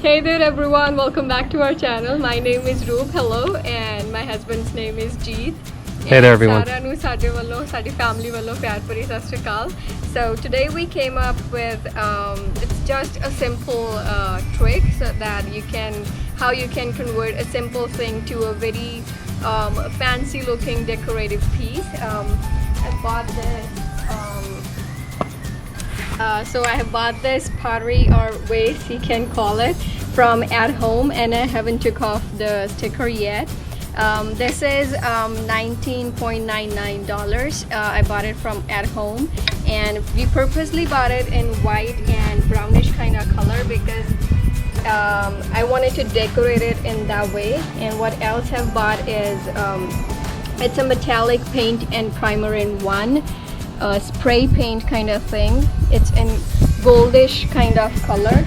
Hey there everyone, welcome back to our channel. My name is Roop, hello, and my husband's name is Jeet. Hey there everyone. ਸਾਰਿਆਂ ਨੂੰ ਸਾਡੇ ਵੱਲੋਂ ਸਾਡੀ family ਵੱਲੋਂ ਪਿਆਰ ਭਰੀ ਸਤਿ ਸ਼੍ਰੀ ਅਕਾਲ. So today we came up with it's just a simple trick so that how you can convert a simple thing to a very fancy looking decorative piece. I bought this so I have bought this pottery or vase, you can call it, from At Home, and I haven't took off the sticker yet. This is $19.99. I bought it from At Home, and we purposely bought it in white and brownish kind of color because I wanted to decorate it in that way. And what else I've bought is it's a metallic paint and primer in one. Spray paint kind of thing. It's in goldish kind of color,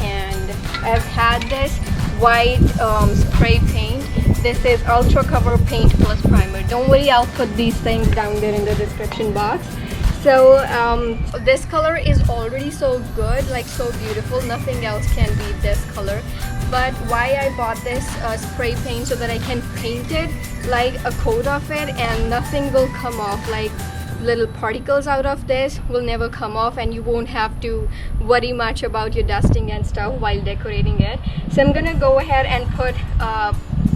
and I've had this white spray paint. This is ultra cover paint plus primer. Don't worry, I'll put these things down there in the description box. So this color is already so good, like so beautiful. Nothing else can beat this color. But why I bought this spray paint, so that I can paint it like a coat of it and nothing will come off. Like little particles out of this will never come off, and you won't have to worry much about your dusting and stuff while decorating it. So I'm gonna go ahead and put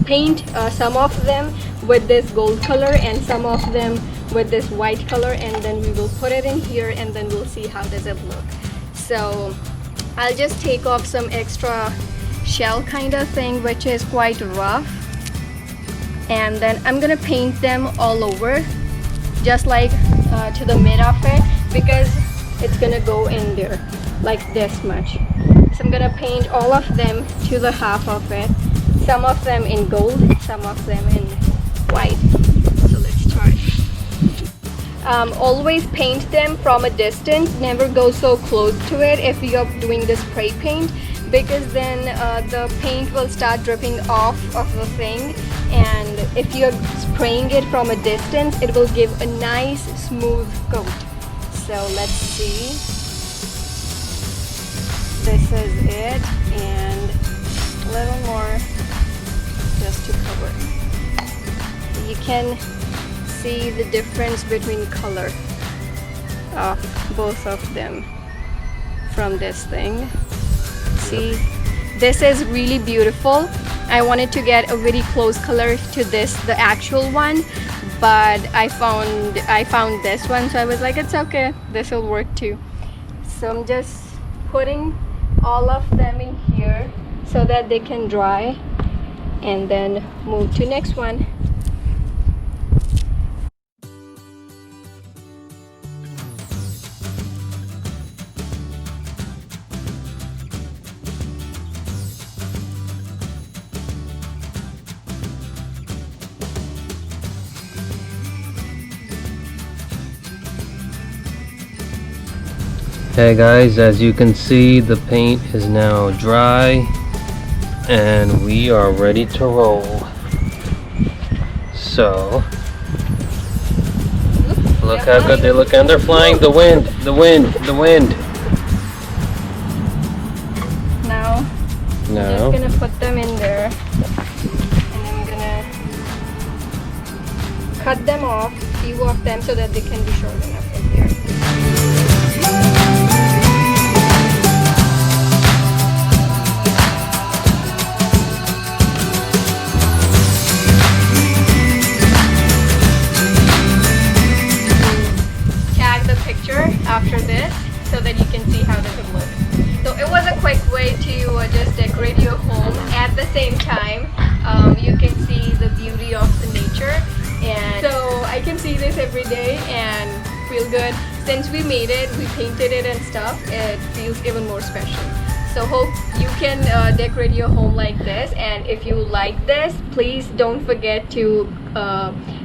paint some of them with this gold color and some of them with this white color, and then we will put it in here and then we'll see how does it look. So I'll just take off some extra shell kind of thing which is quite rough, and then I'm gonna paint them all over, just like to the mid of it, because it's gonna go in there like this much. So I'm gonna paint all of them to the half of it, some of them in gold, some of them in white. So let's try. Always paint them from a distance, never go so close to it if you're doing the spray paint, because then the paint will start dripping off of the thing, and if you're spraying it from a distance it will give a nice smooth coat. So let's see, this is it, and a little more just to cover. You can see the difference between color of both of them from this thing. See, this is really beautiful. I wanted to get a very close color to this, the actual one, but I found this one, so I was like, it's okay, this will work too. So I'm just putting all of them in here so that they can dry, and then move to next one. Hey guys, as you can see, the paint is now dry and we are ready to roll. So look how good they look, and they're flying. The wind. Now I'm just gonna put them in there, and I'm gonna cut them off, few of them, so that they can be short enough in there. After this, so that you can see how does it look. So it was a quick way to just decorate your home. At the same time, you can see the beauty of the nature, and so I can see this every day and feel good. Since we made it, we painted it and stuff, it feels even more special. So hope you can decorate your home like this, and if you like this, please don't forget to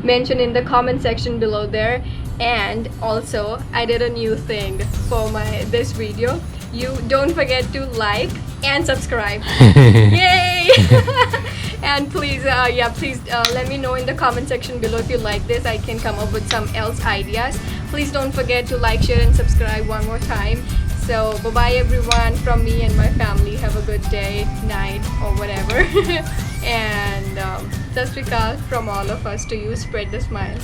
mention in the comment section below there. And also I did a new thing for this video. You don't forget to like and subscribe. Yay! And please let me know in the comment section below if you like this. I can come up with some else ideas. Please don't forget to like, share and subscribe one more time. So bye bye everyone from me and my family. Have a good day, night, or whatever. And Sat Sri Akal from all of us to you. Spread the smile.